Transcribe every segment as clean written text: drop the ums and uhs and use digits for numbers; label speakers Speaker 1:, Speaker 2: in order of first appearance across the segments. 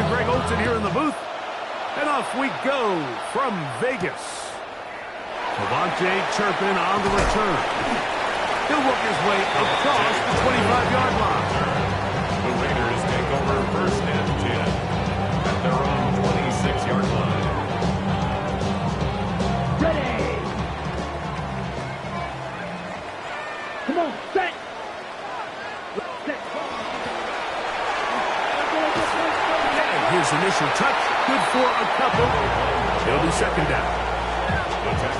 Speaker 1: Greg Olsen here in the booth. And off we go from Vegas. Devontae Turpin on the return. He'll work his way across the 25-yard line.
Speaker 2: The Raiders take over first and 10 at their own 26-yard line.
Speaker 3: Ready. Come on, set.
Speaker 1: And his initial touch, good for a couple. It'll be second down.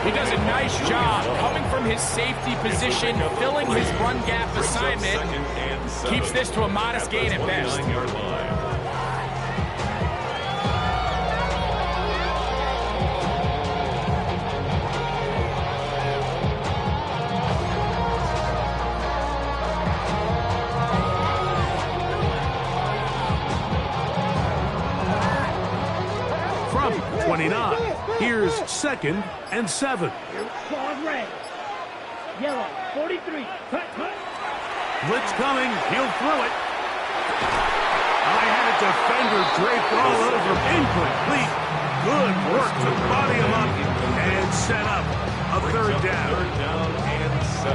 Speaker 4: He does a nice job coming from his safety position, filling his run gap assignment. Keeps this to a modest gain at best.
Speaker 1: From 29, here's second and 7.
Speaker 3: Squad red. Yellow, 43. Cut, cut.
Speaker 1: Blitz coming. He'll throw it. I had a defender draped all over him. Incomplete. Good work to body him up and set up a third down.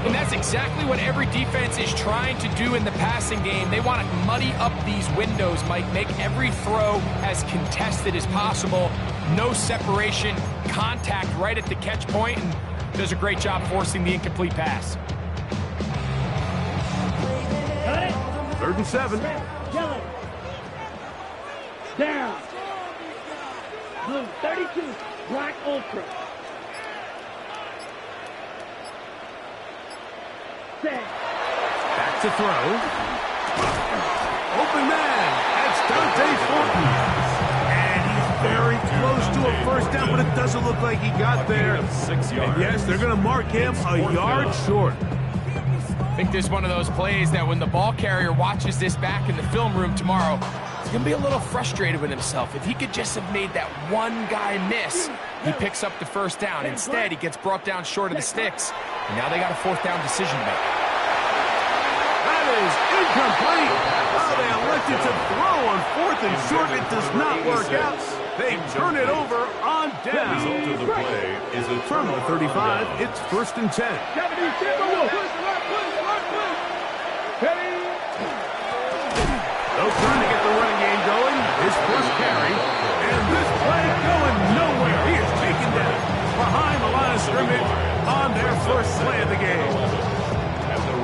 Speaker 4: And that's exactly what every defense is trying to do in the passing game. They want to muddy up these windows, Mike. Make every throw as contested as possible. No separation, contact right at the catch point, and does a great job forcing the incomplete pass.
Speaker 3: Cut it.
Speaker 1: 3rd and 7.
Speaker 3: Red, yellow. Down. Blue, 32. Black ultra. Set.
Speaker 1: Back to throw. Open man. That's Dante Fulton. And he's very close to a first down, but it doesn't look like he got there. And yes, they're going to mark him a yard short.
Speaker 4: I think this is one of those plays that when the ball carrier watches this back in the film room tomorrow, he's going to be a little frustrated with himself. If he could just have made that one guy miss, he picks up the first down. Instead, he gets brought down short of the sticks. And now they got a 4th down decision to make.
Speaker 1: That is incomplete. Oh, they elected to throw on 4th and short. It does not work out. They turn it over on down.
Speaker 2: The result of the play is a
Speaker 1: From the 35, it's 1st and 10. They'll try to get the running game going. His first carry. And this play going nowhere. He is taken down behind the line of scrimmage on their first play of the game.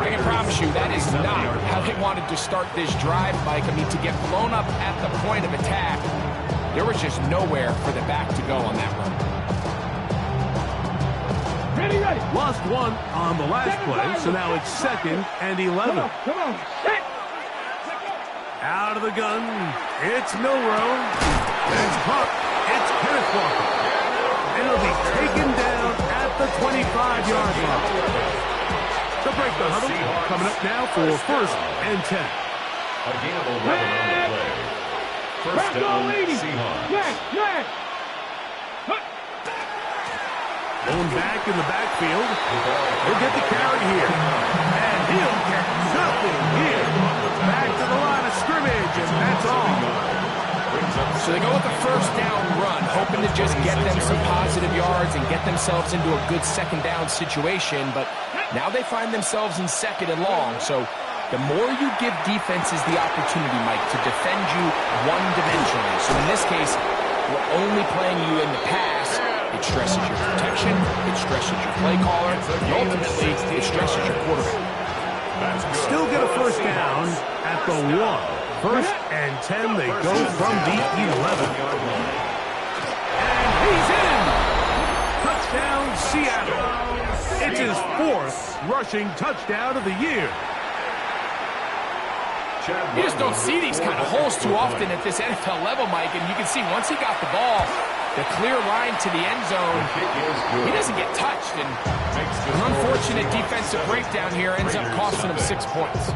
Speaker 4: I can promise you that is not how they wanted to start this drive, Mike. I mean, to get blown up at the point of attack, there was just nowhere for the back to go on that run.
Speaker 3: Ready, ready.
Speaker 1: Lost one on the last play, so now it's 2nd and 11.
Speaker 3: Come on. Set.
Speaker 1: Out of the gun, it's Milrow. It's Huck. It's Kenneth Walker. And it'll be taken down at the 25-yard line. To break the huddle, coming up now for 1st and 10.
Speaker 2: A gain of 11 on the play. First down, Seahawks.
Speaker 1: Going back in the backfield. He'll get the carry here. And he'll get nothing here. Back to the line of scrimmage, and that's all.
Speaker 4: So they go with the first down run, hoping to just get them some positive yards and get themselves into a good 2nd down situation, but now they find themselves in 2nd and long. So the more you give defenses the opportunity, Mike, to defend you one-dimensionally. So in this case, we're only playing you in the pass. It stresses your protection, it stresses your play caller, and ultimately, it stresses your quarterback.
Speaker 1: Still get a first down at the 1. 1st and 10, they go from the 11. And he's in! Touchdown, Seattle. It's his 4th rushing touchdown of the year.
Speaker 4: You just don't see these kind of holes too often at this NFL level, Mike, and you can see once he got the ball, the clear line to the end zone, he doesn't get touched, and an unfortunate defensive breakdown here ends up costing him 6 points.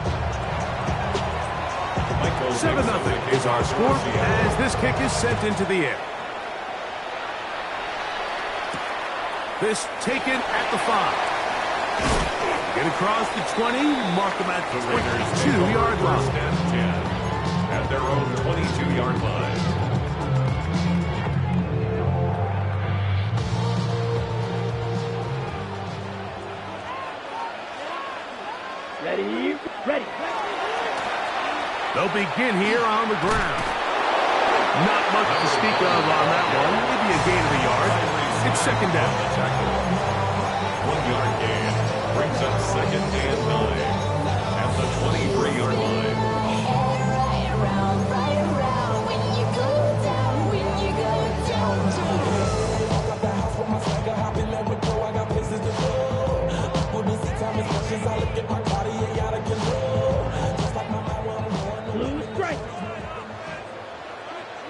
Speaker 1: 7-0 is our score as this kick is sent into the air. This taken at the 5. Get across the 20, mark them at the 22-yard line.
Speaker 2: at their own 22-yard line.
Speaker 3: Ready, ready.
Speaker 1: They'll begin here on the ground. Not much to speak of on that one. Maybe a gain of a yard. It's second down.
Speaker 2: 1-yard gain brings up second and 9 at the 23-yard line.
Speaker 3: Blue strike.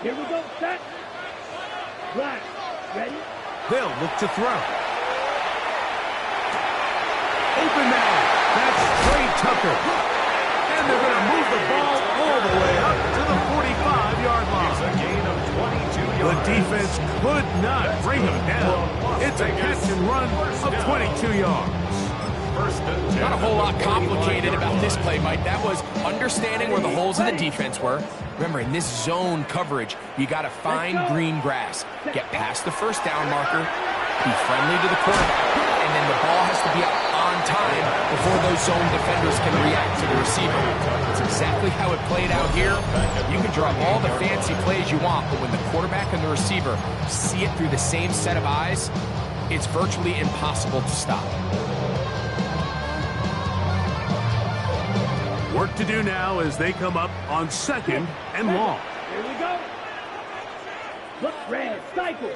Speaker 3: Here we go, set. Black, ready?
Speaker 1: They'll look to throw. Open man. That's Trey Tucker. And they're going to move the ball all the way up to the 45-yard line.
Speaker 2: It's a gain of 22
Speaker 1: The
Speaker 2: yards.
Speaker 1: defense could not bring him down. It's a catch and run of 22 yards.
Speaker 4: Not a whole lot complicated about this play, Mike. That was understanding where the holes in the defense were. Remember, in this zone coverage, you got to find green grass. Get past the first down marker, be friendly to the quarterback, and then the ball has to be up on time before those zone defenders can react to the receiver. That's exactly how it played out here. You can draw all the fancy plays you want, but when the quarterback and the receiver see it through the same set of eyes, it's virtually impossible to stop.
Speaker 1: Work to do now as they come up on second and long.
Speaker 3: Here we go. Look, red, stifle.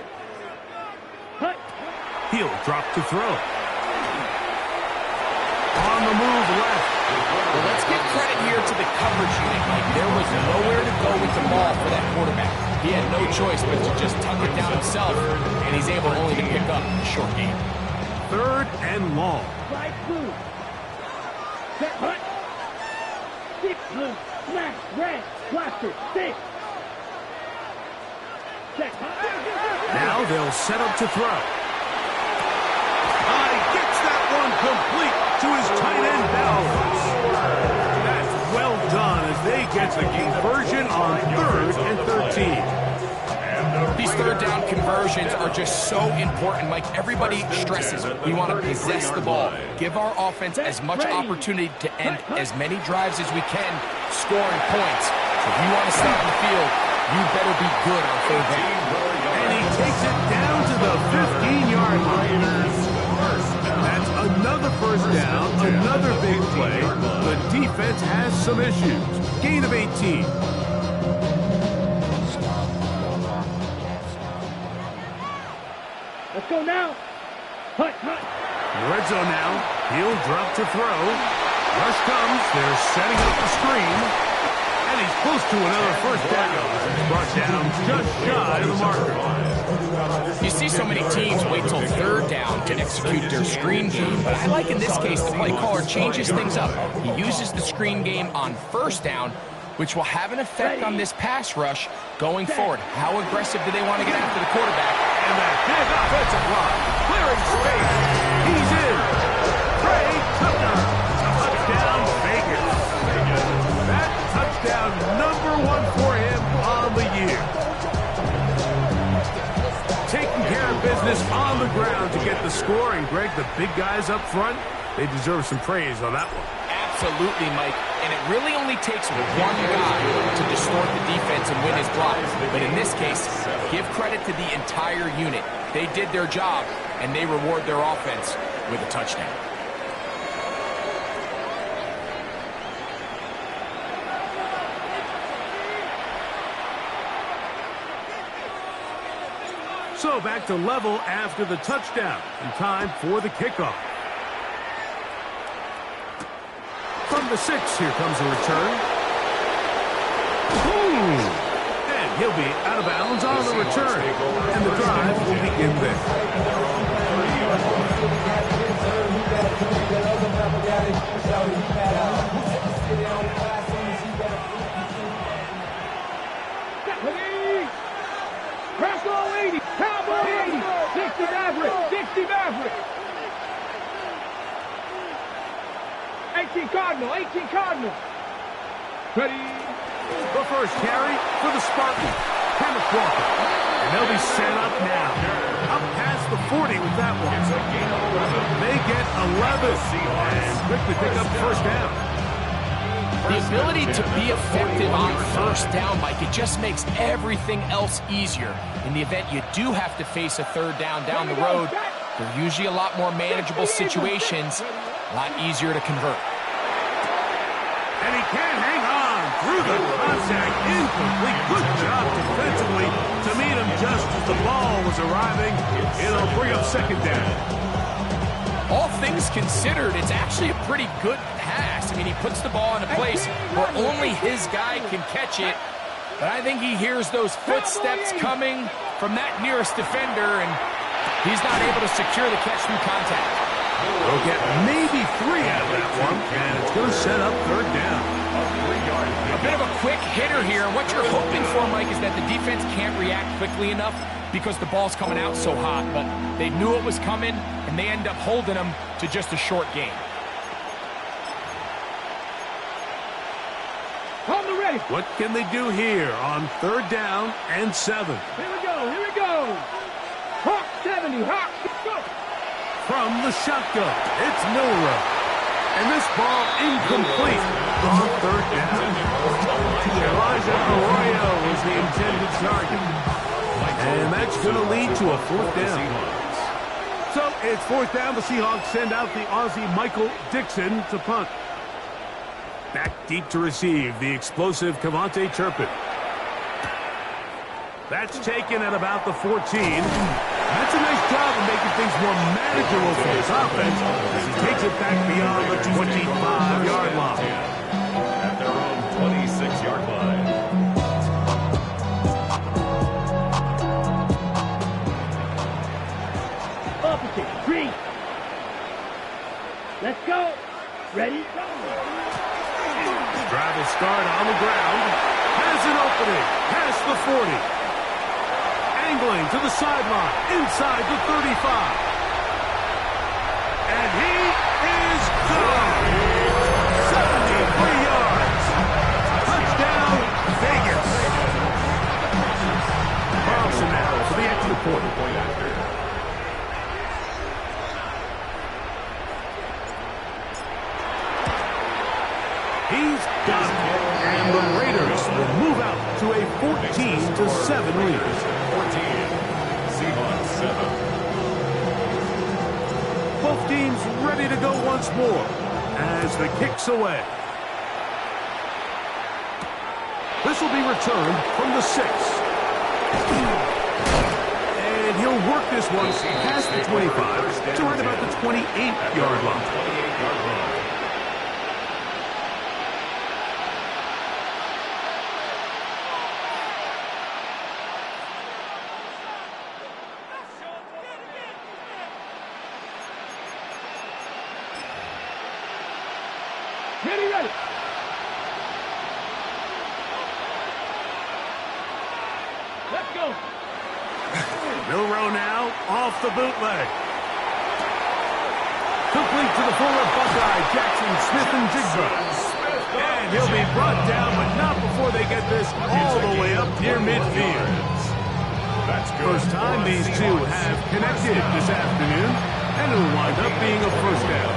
Speaker 3: Hut.
Speaker 1: He'll drop to throw. On the move left.
Speaker 4: Well, let's give credit here to the coverage unit, Mike. There was nowhere to go with the ball for that quarterback. He had no choice but to just tuck it down himself, and he's able only to pick up a short gain.
Speaker 1: Third and long.
Speaker 3: Fly blue. Set, hut. Six blue, black, red, blaster, six. Check.
Speaker 1: Now they'll set up to throw. He gets that one complete to his tight end Bowers. That's well done as they get the conversion on 3rd and 13.
Speaker 4: These third down conversions are just so important, Mike. Everybody stresses we want to possess the ball. Give our offense as much opportunity to end as many drives as we can, scoring points. So if you want to stay on the field, you better be good on third down.
Speaker 1: And he takes it down to the 15-yard line. That's another first down, another big play. The defense has some issues. Gain of 18.
Speaker 3: Let's go now. Hut, hut.
Speaker 1: Red zone now. He'll drop to throw. Rush comes. They're setting up the screen. And he's close to another first down. Brought down just shy of the marker.
Speaker 4: You see so many teams wait till third down to execute their screen game, but I like in this case the play caller changes things up. He uses the screen game on first down, which will have an effect on this pass rush going forward. How aggressive do they want to get after the quarterback?
Speaker 1: And that big offensive line. Clearing space. He's in. Trey Tucker. Touchdown Vegas. That touchdown #1 for him on the year. Taking care of business on the ground to get the score. And Greg, the big guys up front, they deserve some praise on that one.
Speaker 4: Absolutely, Mike. And it really only takes one guy to distort the defense and win his blocks. But in this case, give credit to the entire unit. They did their job, and they reward their offense with a touchdown.
Speaker 1: So back to level after the touchdown. And time for the kickoff. From the 6, here comes a return. And he'll be out of bounds on the return. And the drive will begin there.
Speaker 3: Press all 80. Cowboy 80. 60 Maverick. 60 Maverick. 18 Cardinal. 18 Cardinal. Ready.
Speaker 1: The first carry for the Spartans. Kenneth Walker. And they'll be set up now. Up past the 40 with that one. They get 11 and quickly pick up first down.
Speaker 4: The ability to be effective on first down, Mike, it just makes everything else easier. In the event you do have to face a third down the road, they're usually a lot more manageable situations, a lot easier to convert.
Speaker 1: And he can't hang on through the contact. Incomplete. Good job defensively to meet him just as the ball was arriving. It'll bring up second down.
Speaker 4: All things considered, it's actually a pretty good pass. I mean, he puts the ball in a place where only his guy can catch it. But I think he hears those footsteps coming from that nearest defender, and he's not able to secure the catch through contact.
Speaker 1: They'll get maybe 3 out of that one, and it's going to set up third down.
Speaker 4: A bit of a quick hitter here. What you're hoping for, Mike, is that the defense can't react quickly enough because the ball's coming out so hot. But they knew it was coming, and they end up holding them to just a short game.
Speaker 3: On the ready.
Speaker 1: What can they do here on third down and 7?
Speaker 3: Here we go. Here we go. Hawk 70. Hawk. Go.
Speaker 1: From the shotgun, it's Milrow. And this ball incomplete on third down. Elijah Arroyo was the intended target. And that's going to lead to a fourth down. So it's fourth down. The Seahawks send out the Aussie Michael Dixon to punt. Back deep to receive the explosive Cavante Turpin. That's taken at about the 14. That's a nice job of making things more manageable for his offense as he takes it back beyond the 25-yard line.
Speaker 2: At their own 26-yard line.
Speaker 3: Opposite. Green. Let's go. Ready? Go.
Speaker 1: Drive will start on the ground. Has an opening. Past the 40. Angling to the sideline. Inside the 35. And he is gone. 73 yards. Touchdown, Vegas. Carlson now for the extra point. He's got it. And the Raiders will move out to a 14-7 lead.
Speaker 2: 14. Seahawks 7.
Speaker 1: Both teams ready to go once more as the kick's away. This will be returned from the 6. And he'll work this one past the 25 to right about the 28-yard line.
Speaker 3: Ready. Let's go.
Speaker 1: Milrow now off the bootleg. Complete to the former Buckeye, Jackson Smith-Njigba. And he'll be brought down, but not before they get this all the way up near midfield. First time these two have connected this afternoon, and it'll wind up being a first down.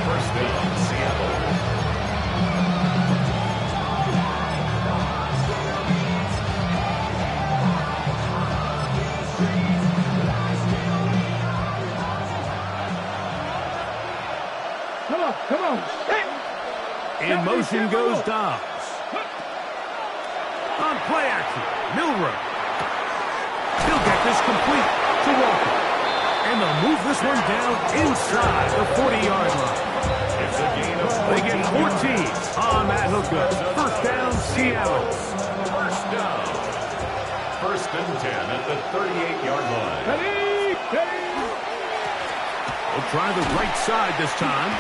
Speaker 2: First down, Seattle.
Speaker 3: Come on.
Speaker 1: In motion goes Dobbs. On play action, Milrow. He'll get this complete to Walker. And they'll move this one down inside the 40-yard line.
Speaker 2: It's a gain of 14.
Speaker 1: They get 14 on that hookup. First down, Seattle.
Speaker 2: First down. First and 10 at the 38-yard line.
Speaker 3: Ready.
Speaker 1: They'll try the right side this time.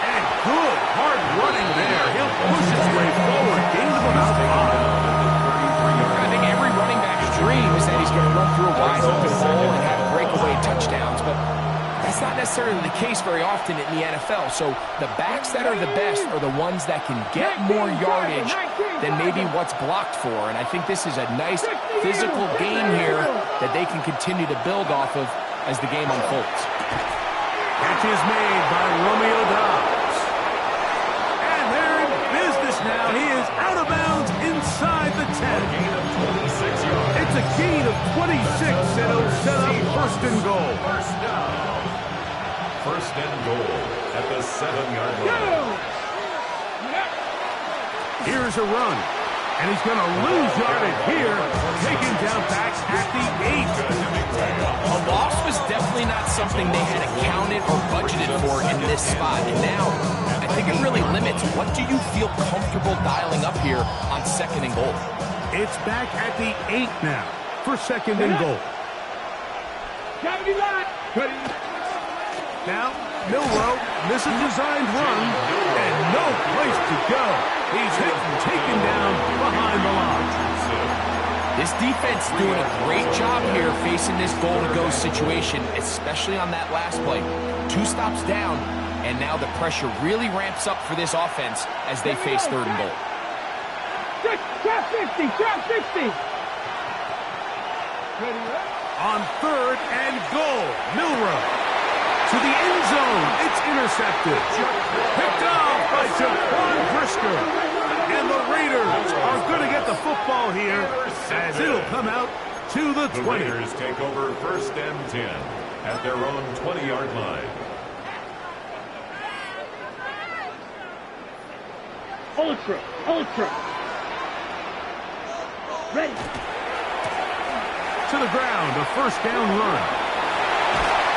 Speaker 1: And good, hard running there. He'll push his way forward. Gain of about 5.
Speaker 4: I think every running back's dream is that he's going to run through a wide open hole and have breakaway touchdowns, but that's not necessarily the case very often in the NFL. So the backs that are the best are the ones that can get more yardage than maybe what's blocked for. And I think this is a nice physical game here that they can continue to build off of as the game unfolds.
Speaker 1: Catch is made by Romeo Dobbs. And they're in business now. He is out of bounds inside the 10. It's a gain of 26, and it'll set up first and goal.
Speaker 2: First down. First and goal at the 7-yard line.
Speaker 1: Here's a run. And he's going to lose yardage here. Taken down back at the 8.
Speaker 4: A loss was definitely not something they had accounted or budgeted for in this spot. And now, I think it really limits what do you feel comfortable dialing up here on second and goal.
Speaker 1: It's back at the 8 now for second and goal. Now, Milroe misses a designed run and no place to go. He's hit and taken down behind the line.
Speaker 4: This defense doing a great job here facing this goal-to-go situation, especially on that last play. 2 stops down, and now the pressure really ramps up for this offense as they face third and goal.
Speaker 3: Drop 50, drop 50.
Speaker 1: On third and goal, Milroe to the end zone. It's intercepted. Picked off by Jaquan Brisker. And the Raiders are going to get the football here as it'll come out to the 20.
Speaker 2: The Raiders take over first and 10 at their own 20-yard line.
Speaker 3: Ultra. Ready.
Speaker 1: To the ground, a first down run.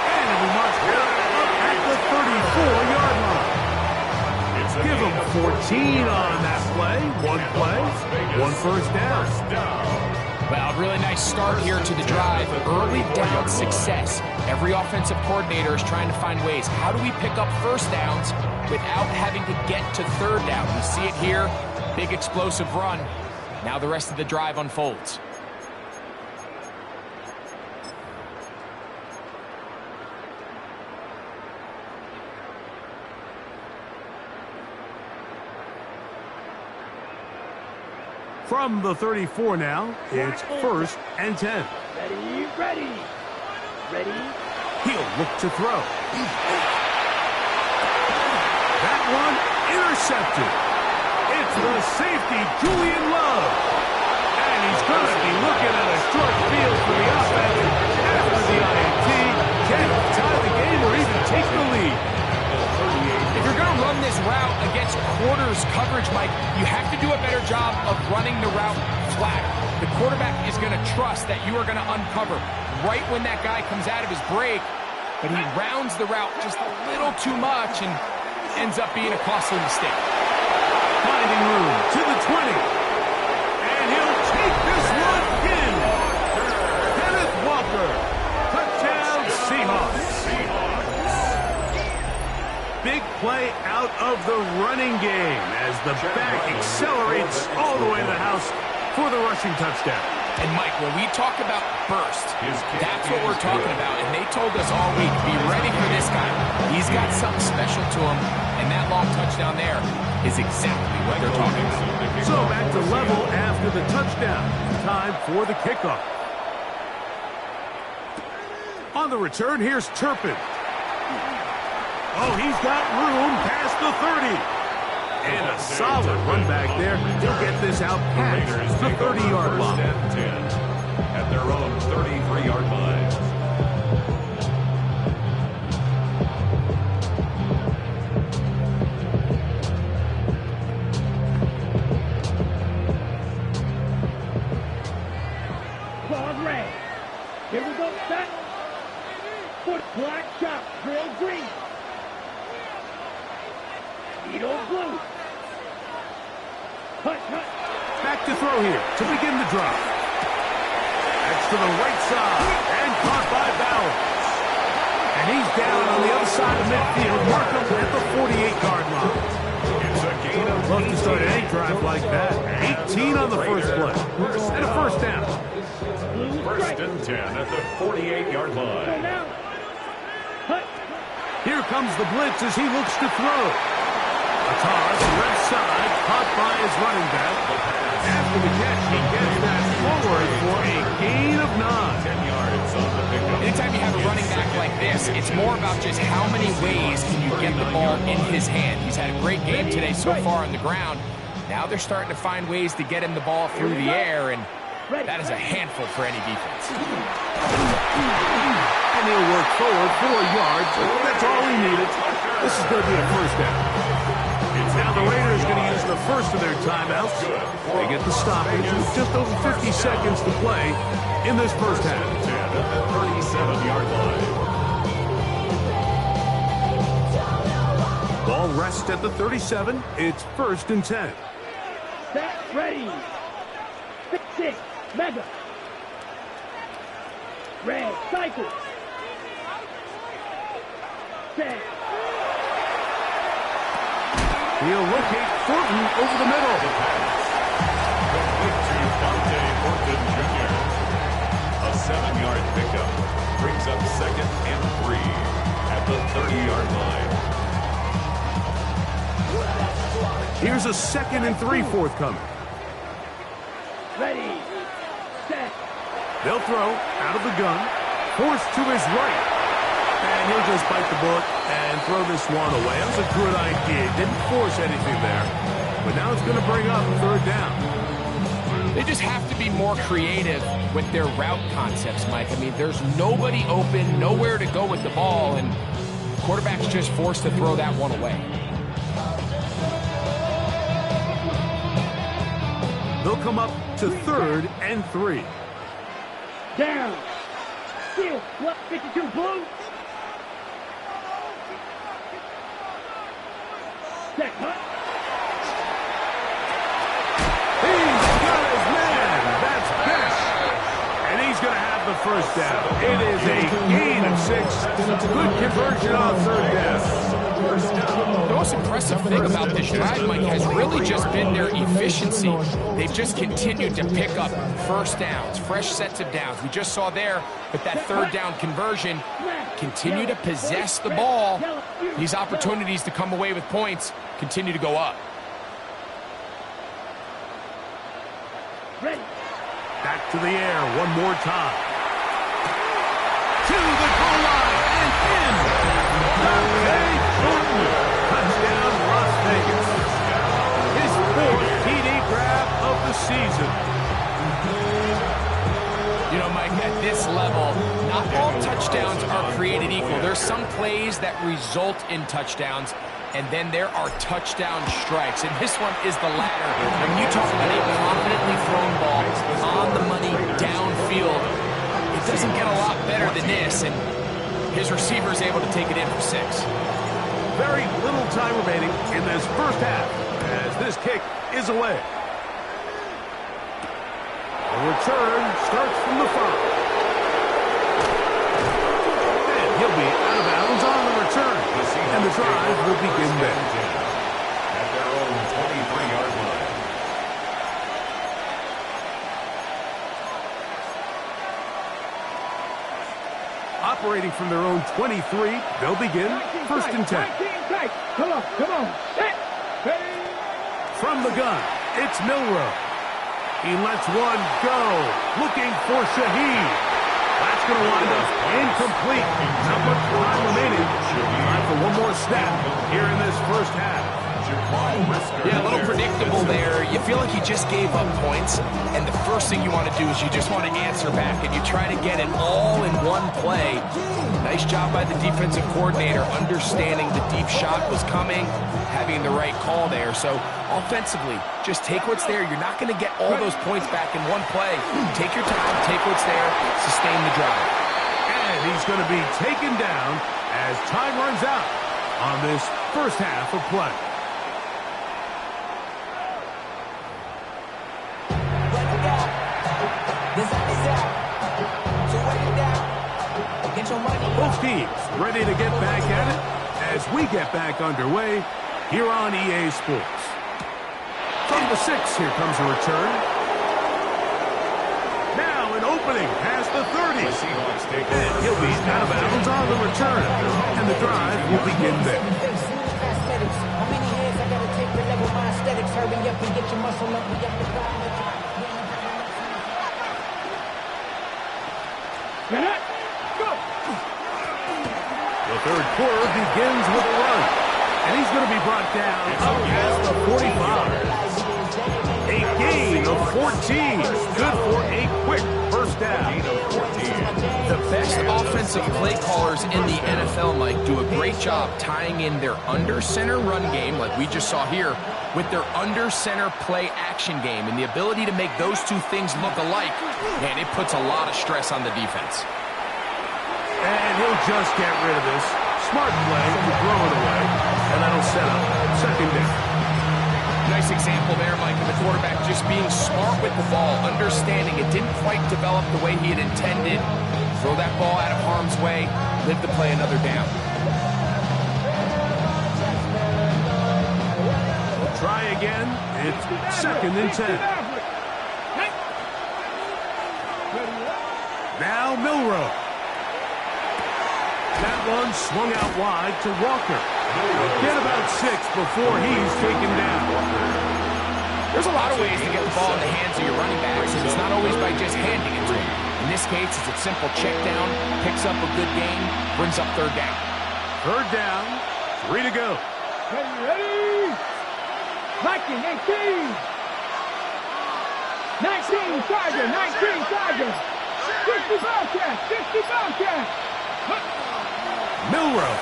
Speaker 1: And it'll be marched out up at the 34-yard line. Give them 14 on that play. One first down.
Speaker 4: Well, really nice start here to the drive. Early down success. Every offensive coordinator is trying to find ways. How do we pick up first downs without having to get to third down? We see it here. Big explosive run. Now the rest of the drive unfolds.
Speaker 1: From the 34 now, it's first and 10.
Speaker 3: Ready.
Speaker 1: He'll look to throw. That one intercepted. It's the safety, Julian Love. And he's going to be looking at a short field for the offense after the INT. Can tie the game or even take the lead.
Speaker 4: If you're going to run this route against quarters coverage, Mike, you have to do a better job of running the route flat. The quarterback is going to trust that you are going to uncover right when that guy comes out of his break, but he rounds the route just a little too much and ends up being a costly mistake.
Speaker 1: Finding room to the 20. And he'll take this one in. Kenneth Walker. Touchdown Seahawks. Big play out of the running game as the back accelerates all the way to the house for the rushing touchdown.
Speaker 4: And, Mike, when we talk about burst, that's what we're talking about. And they told us all week, be ready for this guy. He's got something special to him, and that long touchdown there is exactly what they're talking about.
Speaker 1: So back to level after the touchdown. Time for the kickoff. On the return, here's Turpin. Oh, he's got room past the 30. And a solid run back there. He'll get this out past the 30-yard line.
Speaker 2: At their own 33-yard line.
Speaker 3: Fog red. Here we go, set. Foot black chop, trail green. Needle blue. Cut.
Speaker 1: Back to throw here to begin the drive. That's to the right side and caught by Bowers. And he's down on the other side of midfield. Markham at the 48-yard line.
Speaker 2: It's a gain of
Speaker 1: Love to start any drive like that. 18 on the first play. And a first down.
Speaker 2: first and 10 at the 48-yard
Speaker 3: So
Speaker 2: line.
Speaker 3: now, cut.
Speaker 1: Here comes the blitz as he looks to throw. A toss, left side, caught by his running back. After the catch, he gets that forward for a gain of 9.
Speaker 2: 10 yards on the pickup.
Speaker 4: Anytime you have a running back like this, it's more about just how many ways can you get the ball in his hand. He's had a great game today so far on the ground. Now they're starting to find ways to get him the ball through the air, and that is a handful for any defense.
Speaker 1: And he'll work forward 4 yards. That's all he needed. This is going to be a first down. Now the Raiders going to use the first of their timeouts. They get the stoppage with just over 50 seconds to play in this first half.
Speaker 2: 10 at the 37-yard line.
Speaker 1: Ball rests at the 37. It's 1st and 10.
Speaker 3: Set, ready. 6, mega. Red, cycle. Set.
Speaker 1: He'll locate Thornton over the middle.
Speaker 2: Complete to Dante Thornton Jr. A 7-yard pickup brings up 2nd and 3 at the 30-yard line.
Speaker 1: Here's a 2nd and 3 forthcoming.
Speaker 3: Ready. Set.
Speaker 1: They'll throw out of the gun. Forced to his right. And he'll just bite the bullet and throw this one away. That was a good idea. Didn't force anything there. But now it's going to bring up 3rd down.
Speaker 4: They just have to be more creative with their route concepts, Mike. I mean, there's nobody open, nowhere to go with the ball, and the quarterback's just forced to throw that one away.
Speaker 1: They'll come up to 3rd and 3.
Speaker 3: Down. Steal. 52 blue. Set. Hut.
Speaker 1: He's got his man. That's Best. And he's going to have the first down. It is a gain of 6. Good conversion on 3rd down.
Speaker 4: The most impressive thing about this drive, Mike, has really just been their efficiency. They've just continued to pick up first downs, fresh sets of downs. We just saw there with that 3rd down conversion, continue to possess the ball. These opportunities to come away with points continue to go up.
Speaker 1: Back to the air one more time. To the goal line and in. Dante Thornton. Touchdown, Las Vegas. His 4th TD grab of the season.
Speaker 4: You know, Mike, at this level, not all touchdowns are created equal. There's some plays that result in touchdowns, and then there are touchdown strikes, and this one is the latter. When you talk about a confidently thrown ball on the money downfield, it doesn't get a lot better than this, and his receiver is able to take it in for 6.
Speaker 1: Very little time remaining in this first half as this kick is away. The return starts from the 5. And he'll be out of bounds on the return. And the drive will begin there.
Speaker 2: At their own 23-yard line.
Speaker 1: Operating from their own 23, they'll begin 1st and 10.
Speaker 3: Come on. Set.
Speaker 1: From the gun, it's Milrow. He lets one go, looking for Shaheed. That's going to wind up incomplete. Not much time remaining. Time for one more snap here in this first half.
Speaker 4: Yeah, a little predictable there. You feel like he just gave up points, and the first thing you want to do is you just want to answer back, and you try to get it all in one play. Nice job by the defensive coordinator, understanding the deep shot was coming, having the right call there. So offensively, just take what's there. You're not going to get all those points back in one play. Take your time, take what's there, sustain the drive.
Speaker 1: And he's going to be taken down as time runs out on this first half of play. Both teams ready to get back at it as we get back underway here on EA Sports. From the 6, here comes a return. Now an open opening past the 30.
Speaker 2: The Seahawks take
Speaker 1: And
Speaker 2: over.
Speaker 1: he'll be out of bounds on the return. And the drive will begin there.
Speaker 5: How many hands I gotta take to level my aesthetics? Hurry up and get your muscle up. We got the problem.
Speaker 3: Go!
Speaker 1: The third quarter begins with a run. And he's going to be brought down up past the 45. A gain of 14. Good for a quick first down.
Speaker 4: The best offensive play callers in the NFL, Mike, do a great job tying in their under-center run game, like we just saw here, with their under-center play action game. And the ability to make those two things look alike, man, it puts a lot of stress on the defense.
Speaker 1: And he'll just get rid of this. Smart play to throw it away. And that'll set up second down.
Speaker 4: Nice example there, Mike, of the quarterback just being smart with the ball, understanding it didn't quite develop the way he had intended. Throw that ball out of harm's way, live to play another down.
Speaker 1: Try again. It's second and 10. Now Milroe. That one swung out wide to Walker. Get about 6 before he's taken down.
Speaker 4: There's a lot of ways to get the ball in the hands of your running backs, and it's not always by just handing it to him. In this case, it's a simple check down, picks up a good gain, brings up third down.
Speaker 1: Third down, 3 to go.
Speaker 3: Ready? Viking, 18. 19, Charger, 19, Charger. 50 Bobcat, 50 Bobcat.
Speaker 1: Milroe.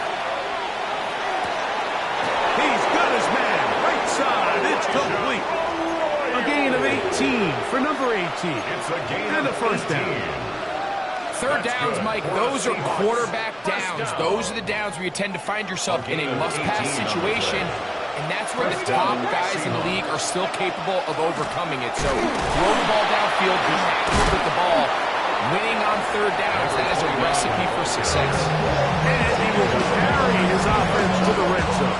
Speaker 1: He's got his man. Right side. It's complete. A gain of 18 for number 18.
Speaker 2: It's a gain
Speaker 1: And a
Speaker 2: of
Speaker 1: first
Speaker 2: 18.
Speaker 1: down.
Speaker 4: Third downs, Mike, those are quarterback downs. Those are the downs where you tend to find yourself in a must-pass situation, and that's where the top guys in the league are still capable of overcoming it. So throw the ball downfield, be active with the ball. Winning on third downs, that is a recipe for success.
Speaker 1: And he will carry his offense to the red zone.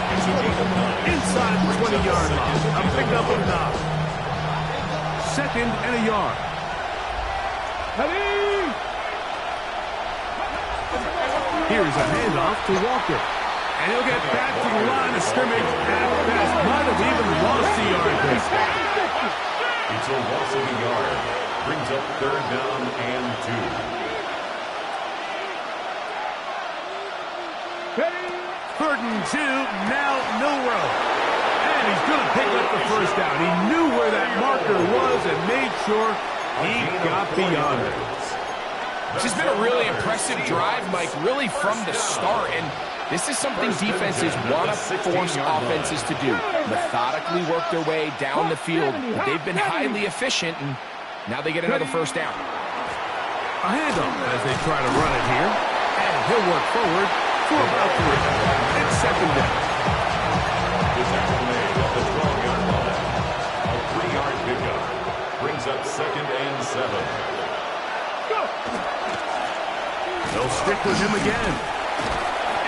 Speaker 1: Inside the 20-yard line. A pickup of 9. Second and a yard.
Speaker 3: Ready?
Speaker 1: Here's a handoff to Walker. And he'll get back to the line of scrimmage at best. Might have even lost the yard there.
Speaker 2: It's a loss of a yard. Brings up third down and 2.
Speaker 1: Third and 2, now Milroe. And he's going to pick up the first down. He knew where that marker was and made sure he got beyond it.
Speaker 4: This has been a really impressive drive, Mike, really from the start. And this is something defenses want to force offenses to do. Methodically work their way down the field. But they've been highly efficient, and now they get another first down.
Speaker 1: A handoff as they try to run it here. And he'll work forward for about 3. It's second down.
Speaker 2: The tackle made at the 12-yard line. A 3-yard pickup. Brings up second and 7.
Speaker 1: They'll stick with him again.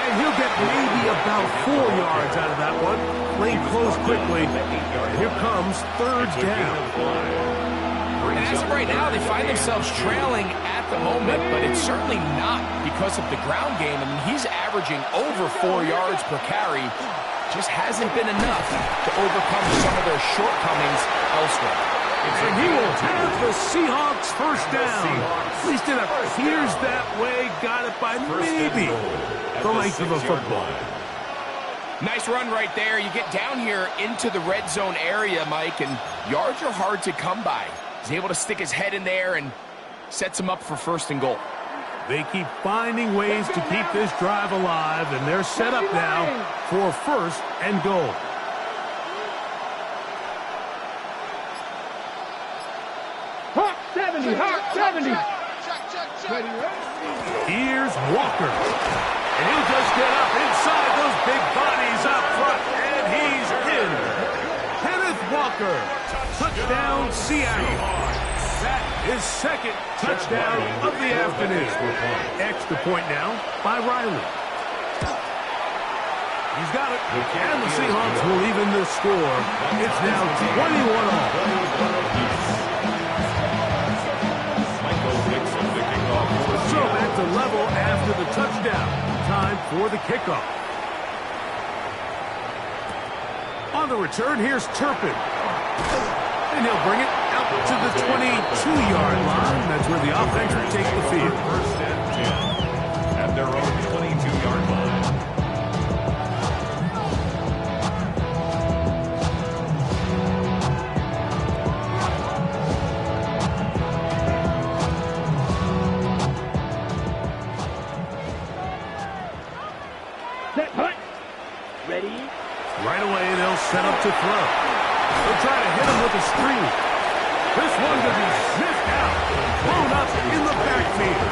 Speaker 1: And he'll get maybe about 4 yards out of that one. Playing close quickly. And here comes third down.
Speaker 4: And as of right now, they find themselves trailing at the moment, but it's certainly not because of the ground game. I mean, he's averaging over 4 yards per carry. Just hasn't been enough to overcome some of their shortcomings elsewhere.
Speaker 1: And he will have the Seahawks first down. At least it appears that way. Got it by maybe the length of a football.
Speaker 4: Nice run right there. You get down here into the red zone area, Mike, and yards are hard to come by. He's able to stick his head in there and sets him up for first and goal.
Speaker 1: They keep finding ways to keep this drive alive, and they're set up now for first and goal.
Speaker 3: Hawk 70, Hawk 70.
Speaker 1: Here's Walker. And he'll just get up inside those big bodies up front, and he's in. Kenneth Walker, touchdown Seattle. That is second touchdown of the afternoon. Extra point now by Riley. He's got it. And the Seahawks will even the score. It's now 21 all.
Speaker 2: Michael Vick
Speaker 1: to level after the touchdown. Time for the kickoff. On the return, here's Turpin. And he'll bring it out to the 22-yard line. That's where the offense will take the field.
Speaker 2: First and 10 at their own 22-yard line.
Speaker 3: Set, hunt. Ready?
Speaker 1: Right away, they'll set up to throw. They'll try to hit him with a screen. This one to be sniffed out, blown up in the backfield.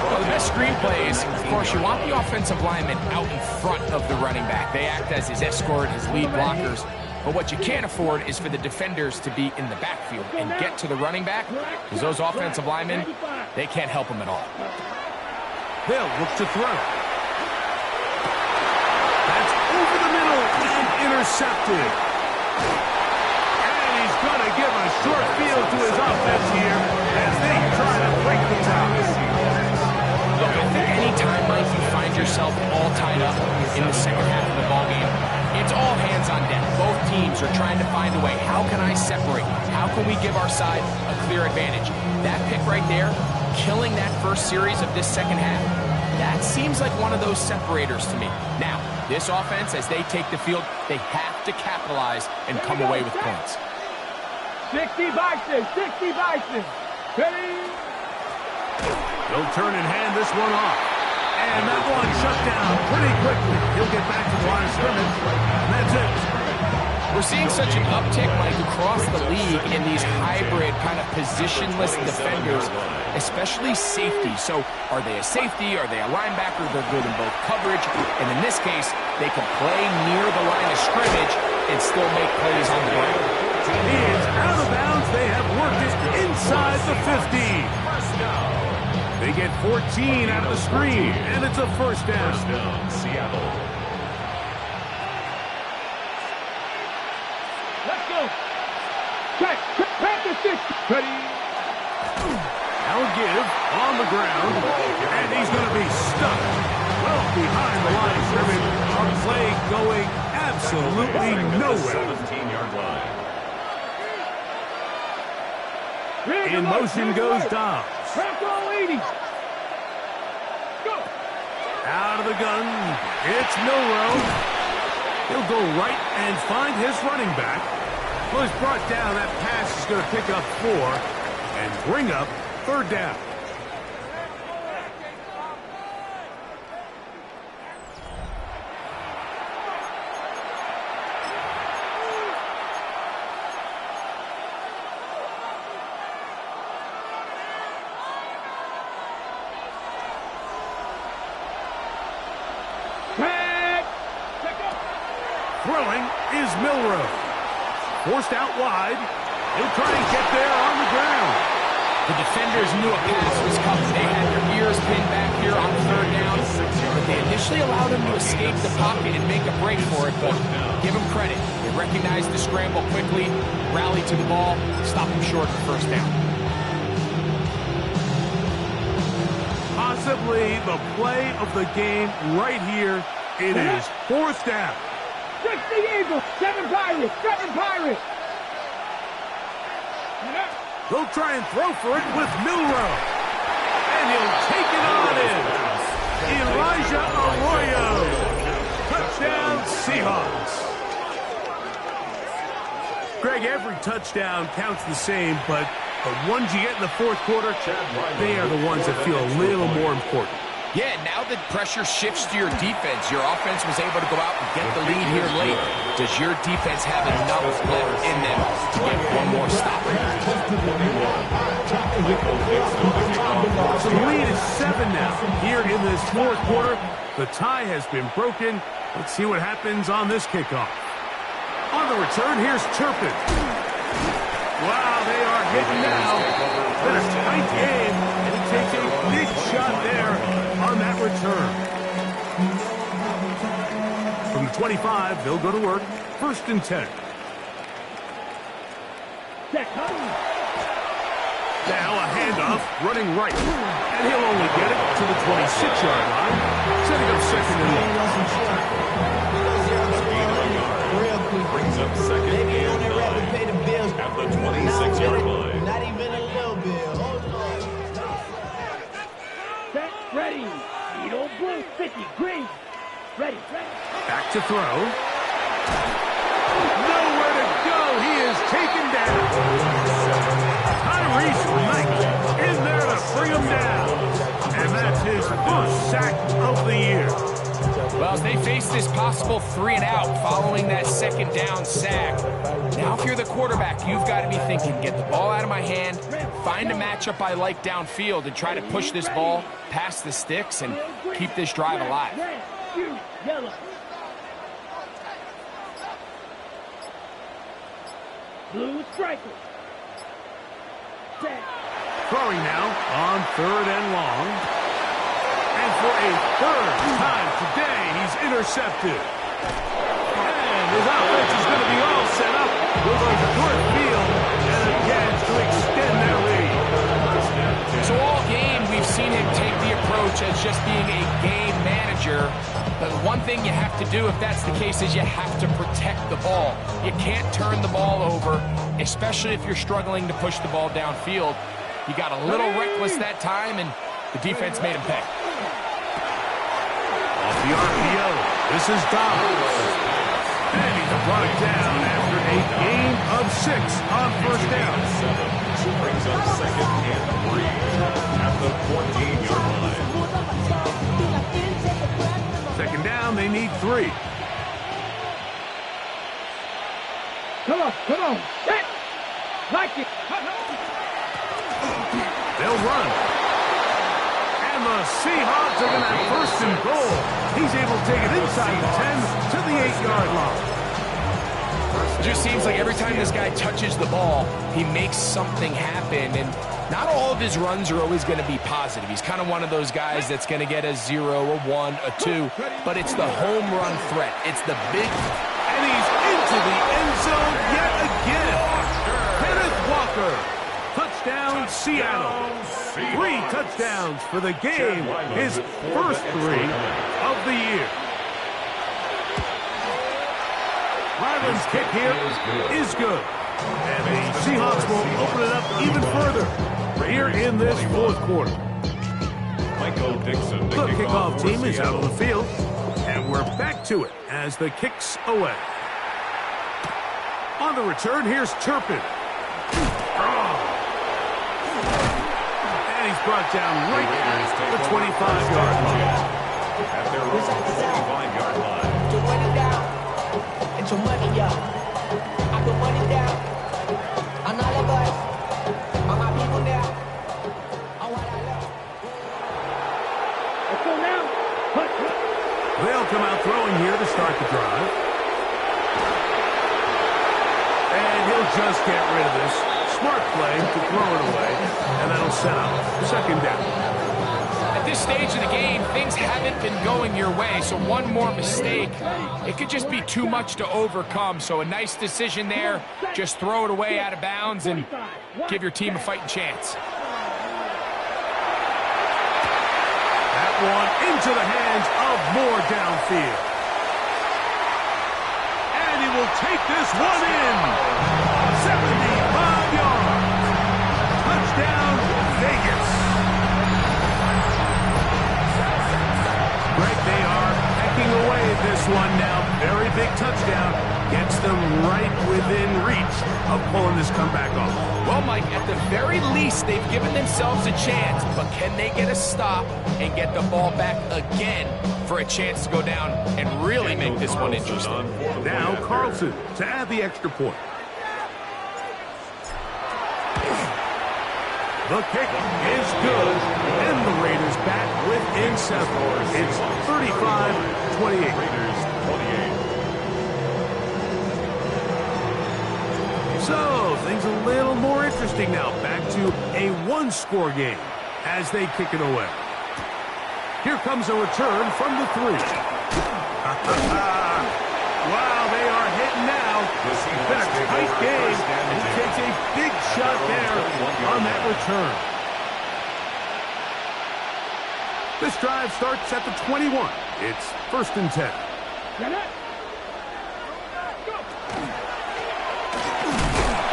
Speaker 4: Well, the best screen plays, of course, you want the offensive lineman out in front of the running back. They act as his escort, his lead blockers. But what you can't afford is for the defenders to be in the backfield and get to the running back, because those offensive linemen, they can't help him at all.
Speaker 1: They'll look to throw. That's over the middle and intercepted. And he's going to give a short field to his offense here as they try to break the tie.
Speaker 4: Look, I think any time, Mike, you find yourself all tied up in the second half of the ballgame, it's all hands on deck. Both teams are trying to find a way. How can I separate? How can we give our side a clear advantage? That pick right there, killing that first series of this second half, that seems like one of those separators to me. Now, this offense, as they take the field, they have to capitalize and come away with points.
Speaker 3: 60 Bison, 60 Bison. Ready?
Speaker 1: They'll turn and hand this one off. And that one shut down pretty quickly. He'll get back to the line of scrimmage, and that's it.
Speaker 4: We're seeing such an uptick, Mike, across the league in these hybrid kind of positionless defenders, especially safety. So are they a safety? Are they a linebacker? They're good in both coverage. And in this case, they can play near the line of scrimmage and still make plays on the ground.
Speaker 1: He is out of bounds. They have worked it inside the 50. They get 14 out of the screen, and it's a first down.
Speaker 2: First down, Seattle.
Speaker 3: Let's go. Check. Practice this. Ready?
Speaker 1: I'll give on the ground, and he's going to be stuck well behind the line of scrimmage. A play going absolutely nowhere.
Speaker 2: 17-yard line.
Speaker 1: In motion goes Dobbs.
Speaker 3: Crack all 80. Go.
Speaker 1: Out of the gun, it's Milrow. He'll go right and find his running back. Well, he's brought down. That pass is going to pick up 4 and bring up third down. Throwing is Milrow. Forced out wide. He'll try and get there on the ground.
Speaker 4: The defenders knew a pass was coming. They had their ears pinned back here on third down. But they initially allowed him to escape the pocket and make a break for it. But give him credit. They recognized the scramble quickly, rallied to the ball, stopped him short of first down.
Speaker 1: Possibly the play of the game right here. It is fourth down.
Speaker 3: 60 Eagles, 7 Pirates, 7 Pirates.
Speaker 1: They'll try and throw for it with Milrow. And he'll take it on in. Elijah Arroyo. Touchdown, Seahawks. Greg, every touchdown counts the same, but the ones you get in the fourth quarter, they are the ones that feel a little more important.
Speaker 4: Yeah, now that pressure shifts to your defense, your offense was able to go out and get the lead here late. Does your defense have enough left in them to get one more stop?
Speaker 1: So the lead is 7 now. Here in this fourth quarter, the tie has been broken. Let's see what happens on this kickoff. On the return, here's Turpin. Wow, they are hitting now. Been a tight game, and he takes a big shot there on that return. From the 25, they'll go to work. First and 10. Now a handoff, running right. And he'll only get it to the 26-yard line, setting up second and long.
Speaker 2: Brings up second and 9 at the 26-yard line.
Speaker 5: Not even a little bit. Hold on.
Speaker 3: Set, ready. Edo blue, 50, green. Ready.
Speaker 1: Back to throw. Nowhere to go. He is taken down. Tyrese Knight in there to bring him down. And that's his first sack of the year.
Speaker 4: Well, as they face this possible 3-and-out following that second down sack, now if you're the quarterback, you've got to be thinking, get the ball out of my hand, find a matchup I like downfield, and try to push this ball past the sticks and keep this drive alive.
Speaker 3: Red, blue, yellow. Blue striker. Set.
Speaker 1: Throwing now on third and long. And for a third time today, he's intercepted. And his offense is going to be all set up with a good field and a chance to extend their lead.
Speaker 4: So all game, we've seen him take the approach as just being a game manager. But one thing you have to do if that's the case is you have to protect the ball. You can't turn the ball over, especially if you're struggling to push the ball downfield. He got a little reckless that time, and the defense made him pay.
Speaker 1: Off the RPO, this is Dobbs. And he's brought down after a gain of 6 on first down.
Speaker 2: Brings up second and 3 at the 14-yard line.
Speaker 1: Second down, they need 3.
Speaker 3: Come on. Set. Like it.
Speaker 1: They'll run. And the Seahawks are going to have first and goal. He's able to take it inside the 10 to the 8-yard line.
Speaker 4: It just seems like every time this guy touches the ball, he makes something happen. And not all of his runs are always going to be positive. He's kind of one of those guys that's going to get a 0, a 1, a 2. But it's the home run threat. It's the big...
Speaker 1: And he's into the end zone yet again. Kenneth Walker. Touchdown, Seattle. 3 touchdowns for the game. His first 3 of the year. Ryland's kick here is good. And the Seahawks will open it up even further here in this fourth quarter.
Speaker 2: Michael Dixon,
Speaker 1: The kickoff team is out on the field. And we're back to it as the kick's away. On the return, here's Turpin. And he's brought down right at the 25-yard line.
Speaker 2: At their own 25-yard line.
Speaker 5: To run it down. It's your money, y'all. I put money down. On all of us. On my people now. On what I love.
Speaker 3: Let's go now.
Speaker 1: They'll come out throwing here to start the drive. And he'll just get rid of this. Smart play to throw it away. And that'll set up second down.
Speaker 4: At this stage of the game, things haven't been going your way, so one more mistake, it could just be too much to overcome. So a nice decision there. Just throw it away out of bounds and give your team a fighting chance.
Speaker 1: That one into the hands of Moore downfield. And he will take this one in. 75 yards. Touchdown, Vegas. Greg, they are pecking away at this one now. Very big touchdown. Gets them right within reach of pulling this comeback off.
Speaker 4: Well, Mike, at the very least, they've given themselves a chance, but can they get a stop and get the ball back again for a chance to go down and really make this one interesting?
Speaker 1: Now Carlson to add the extra point. The kick is good, and the Raiders back within 7. It's 35-28.
Speaker 2: Raiders 28.
Speaker 1: So, things a little more interesting now. Back to a one-score game as they kick it away. Here comes a return from the 3. Wow, they are hitting now. It's been a tight game, and he takes a big shot there on that return. This drive starts at the 21. It's 1st and 10.
Speaker 3: Get it.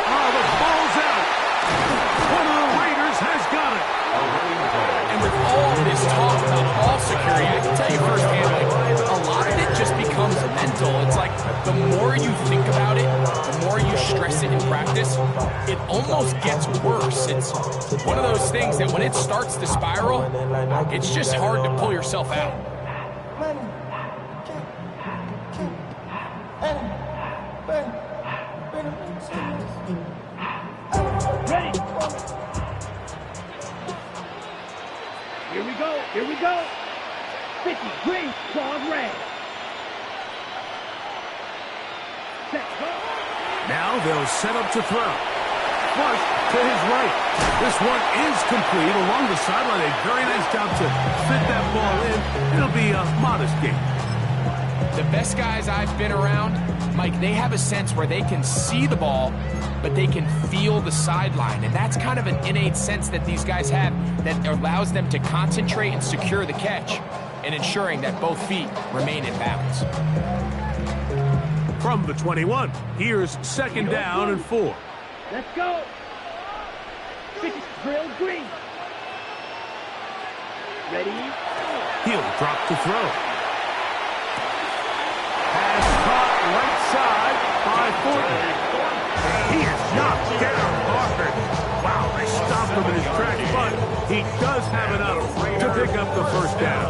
Speaker 1: Oh, the ball's out. One of the Raiders has got it.
Speaker 4: And with all this talk about ball security, I can tell you firsthand, like, a lot of it just becomes mental. It's like the more you think about it, the more you stress it in practice, it almost gets worse. It's one of those things that when it starts to spiral, it's just hard to pull yourself out.
Speaker 3: Ready. Here we go. 50, green, claws red. Set, go.
Speaker 1: Now they'll set up to throw. Flush to his right. This one is complete along the sideline. A very nice job to fit that ball in. It'll be a modest gain.
Speaker 4: The best guys I've been around, Mike, they have a sense where they can see the ball, but they can feel the sideline. And that's kind of an innate sense that these guys have that allows them to concentrate and secure the catch and ensuring that both feet remain in bounds.
Speaker 1: From the 21, here's 2nd down and 4.
Speaker 3: Let's go. 50, drill, green. Ready.
Speaker 1: He'll drop to throw. Pass caught right side by Thornton. He is knocked down hard. Wow, they stopped him in his tracks, but he does have enough to pick up the 1st down.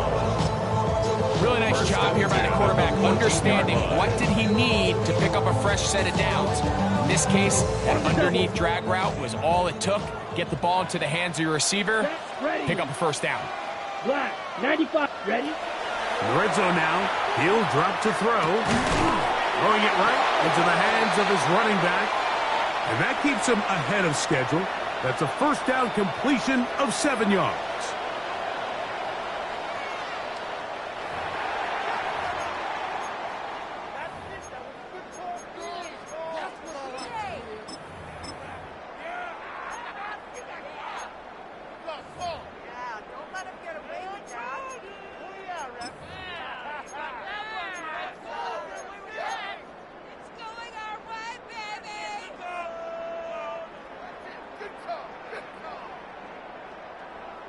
Speaker 4: Really nice job here by the quarterback, understanding what did he need to pick up a fresh set of downs. In this case, that underneath drag route was all it took. Get the ball into the hands of your receiver, pick up a 1st down.
Speaker 3: Black, 95, ready.
Speaker 1: In the red zone now, he'll drop to throw. Throwing it right into the hands of his running back. And that keeps him ahead of schedule. That's a 1st down completion of 7 yards.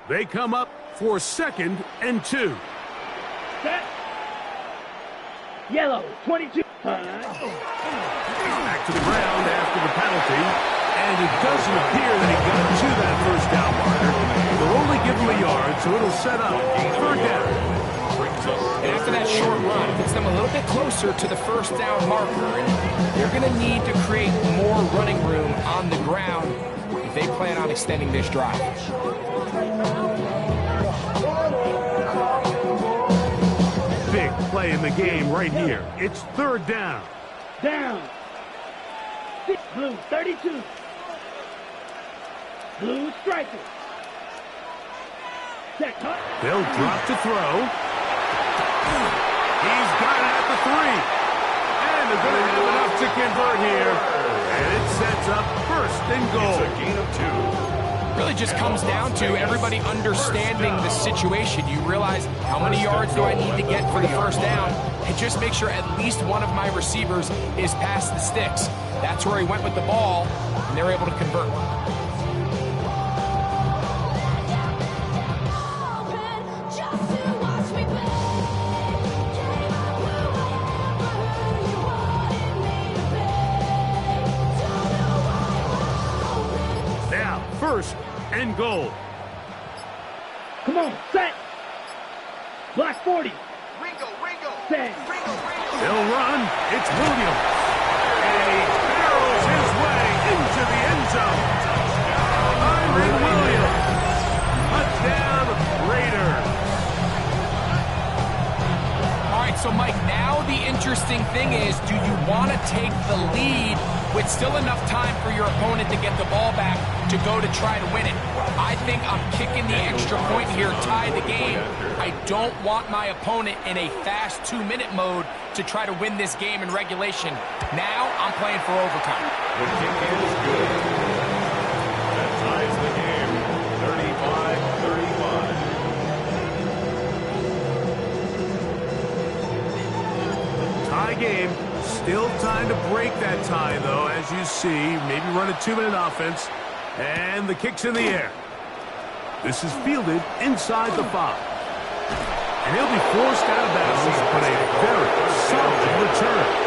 Speaker 1: They come up for 2nd and 2.
Speaker 3: Set. Yellow, 22.
Speaker 1: Back to the ground after the penalty. And it doesn't appear that he got to that 1st down marker. They'll only give him a yard, so it'll set up 3rd down.
Speaker 4: And after that short run, it puts them a little bit closer to the 1st down marker. And they're going to need to create more running room on the ground if they plan on extending this drive.
Speaker 1: Big play in the game right here. It's 3rd down.
Speaker 3: Down. Blue, 32. Blue striker. Set, cut.
Speaker 1: They'll drop to throw. He's got it at the 3. And they're going to have enough to convert here. And it sets up 1st and goal.
Speaker 2: It's a gain of 2.
Speaker 4: Really just comes down to everybody understanding the situation. You realize how many yards do I need to get for the 1st down, and just make sure at least one of my receivers is past the sticks. That's where he went with the ball, and they're able to convert.
Speaker 1: Now, 1st and goal.
Speaker 3: Come on, set. Black 40.
Speaker 5: Ringo.
Speaker 3: Set.
Speaker 1: They'll run. It's Williams. And he barrels his way into the end zone. Kyren Williams. Touchdown, Raiders.
Speaker 4: All right, so Mike, now the interesting thing is, do you want to take the lead with still enough time for your opponent to get the ball back to go to try to win it? I think I'm kicking the extra point here, tie the game. I don't want my opponent in a fast 2-minute mode to try to win this game in regulation. Now I'm playing for overtime.
Speaker 2: The kick is good. That ties the game.
Speaker 1: Still time to break that tie, though, as you see. Maybe run a 2-minute offense. And the kick's in the air. This is fielded inside the 5. And he'll be forced out of bounds, but a very solid return.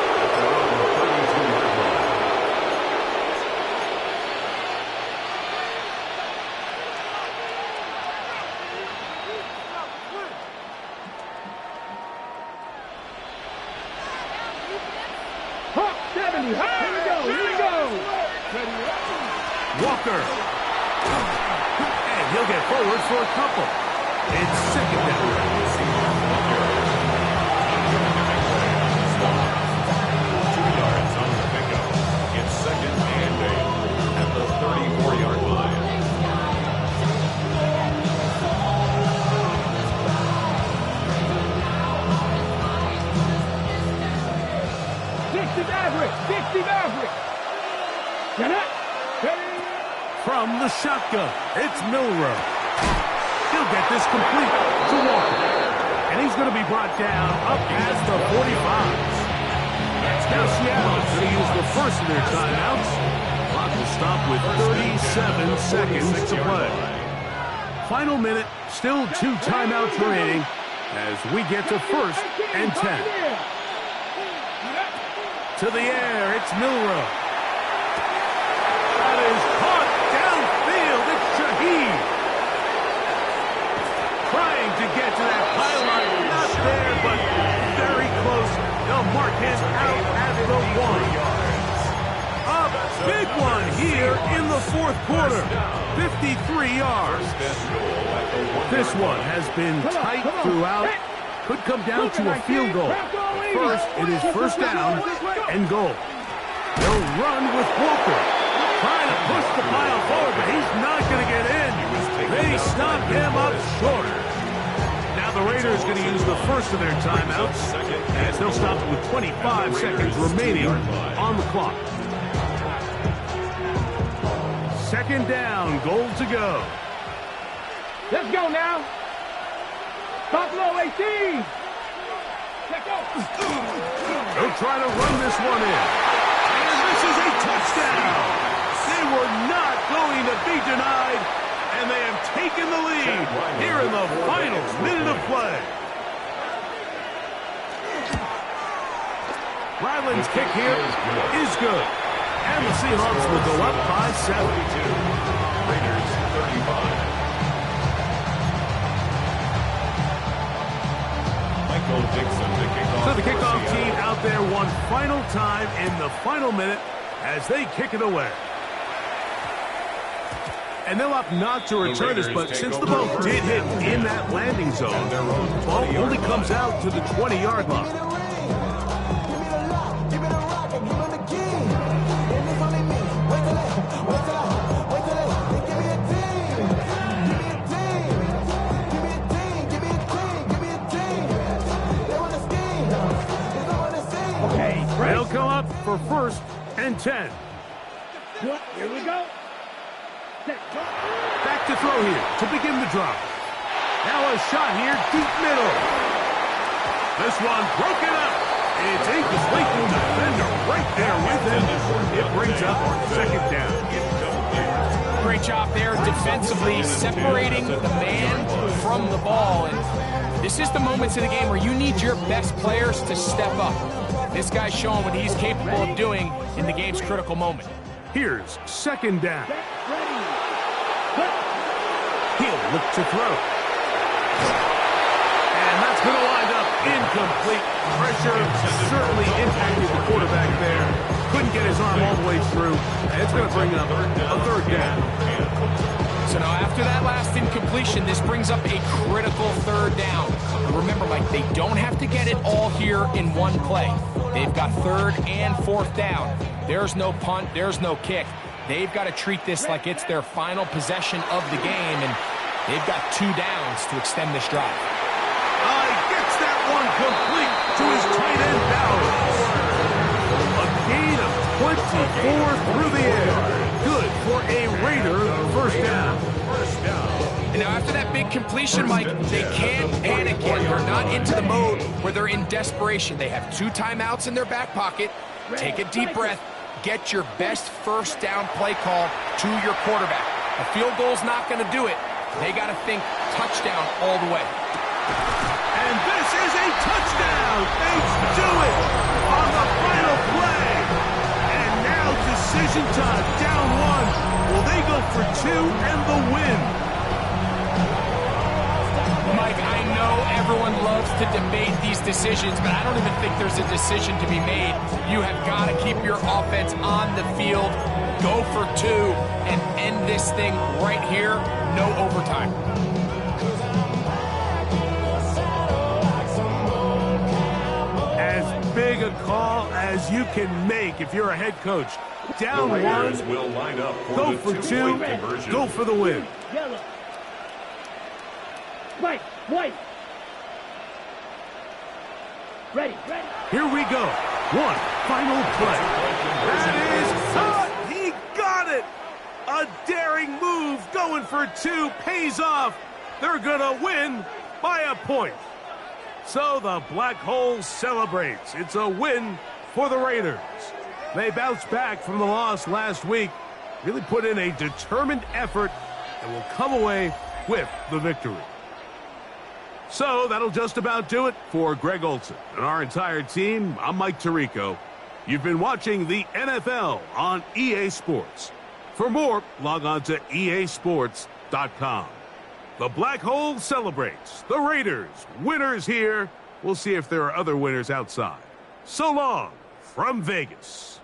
Speaker 1: Walker. And he'll get forward for a couple. It's second down.
Speaker 2: 2 yards on the pickup. It's second and 8 at the 34-yard line.
Speaker 1: From the shotgun, it's Milrow. He'll get this complete to Walker. And he's going to be brought down up past the 45s. Now Seattle's going to use the first of their timeouts. Clock will stop with 37 seconds to play. Final minute, still 2 timeouts remaining as we get to first and 10. To the air, it's Milrow. That is caught downfield. It's Shaheed. Trying to get to that pylon. Not there, but very close. They'll mark him out at the 1. A big one here in the fourth quarter. 53 yards. This one has been tight throughout. Could come down to a field goal. First, it is first down and goal. They'll run with Walker. Trying to push the pile forward, but he's not going to get in. They stop him up short. Now the Raiders going to use the first of their timeouts as they'll stop with 25 seconds remaining on the clock. Second down, goal to go.
Speaker 3: Let's go now. Buffalo 18. Let's go.
Speaker 1: They'll try to run this one in. And this is a touchdown. They were not going to be denied, and they have taken the lead here in the final minute of play. Ryland's kick here is good. And the Seahawks will go up by 7.
Speaker 2: Raiders 35. Michael Dixon to kick off.
Speaker 1: So the kickoff team out there one final time in the final minute as they kick it away. And they'll opt not to return this, but since the ball did hit in that landing zone, the ball only comes out to the 20-yard line. They'll come up for first and 10.
Speaker 3: Here we go.
Speaker 1: Back to throw here to begin the drive. Now a shot here, deep middle. This one broken up. It's incomplete. Defender right there with him. It brings up second down.
Speaker 4: Great job there defensively, separating the man from the ball. And this is the moments in the game where you need your best players to step up. This guy's showing what he's capable of doing in the game's critical moment.
Speaker 1: Here's second down. He'll look to throw. And that's going to wind up incomplete. Pressure certainly impacted the quarterback there. Couldn't get his arm all the way through. And it's going to bring up a third down.
Speaker 4: So now after that last incompletion, this brings up a critical third down. Remember, Mike, they don't have to get it all here in one play. They've got third and fourth down. There's no punt. There's no kick. They've got to treat this like it's their final possession of the game, and they've got 2 downs to extend this drive.
Speaker 1: He gets that one complete to his tight end Bowers. A gain of 24 through the air. Good for a Raider first down.
Speaker 4: And now after that big big completion, Mike. They can't panic yet. They're not into the mode where they're in desperation. They have 2 timeouts in their back pocket. Take a deep breath. Get your best first down play call to your quarterback. A field goal's not going to do it. They got to think touchdown all the way.
Speaker 1: And this is a touchdown. They do it on the final play. And now decision time, down 1. Will they go for 2 and the win?
Speaker 4: Mike, I know everyone loves to debate these decisions, but I don't even think there's a decision to be made. You have got to keep your offense on the field, go for 2, and end this thing right here. No overtime.
Speaker 1: As big a call as you can make if you're a head coach. Down 1,
Speaker 2: will line up for
Speaker 1: go
Speaker 2: the
Speaker 1: for 2,
Speaker 2: two-point conversion.
Speaker 1: go for the win.
Speaker 3: Yellow. White. Ready.
Speaker 1: Here we go. 1 final play. That is, he got it. A daring move, going for 2, pays off. They're going to win by a point. So the Black Hole celebrates. It's a win for the Raiders. They bounced back from the loss last week, really put in a determined effort, and will come away with the victory. So that'll just about do it for Greg Olson and our entire team. I'm Mike Tirico. You've been watching the NFL on EA Sports. For more, log on to easports.com. The Black Hole celebrates. The Raiders, winners here. We'll see if there are other winners outside. So long from Vegas.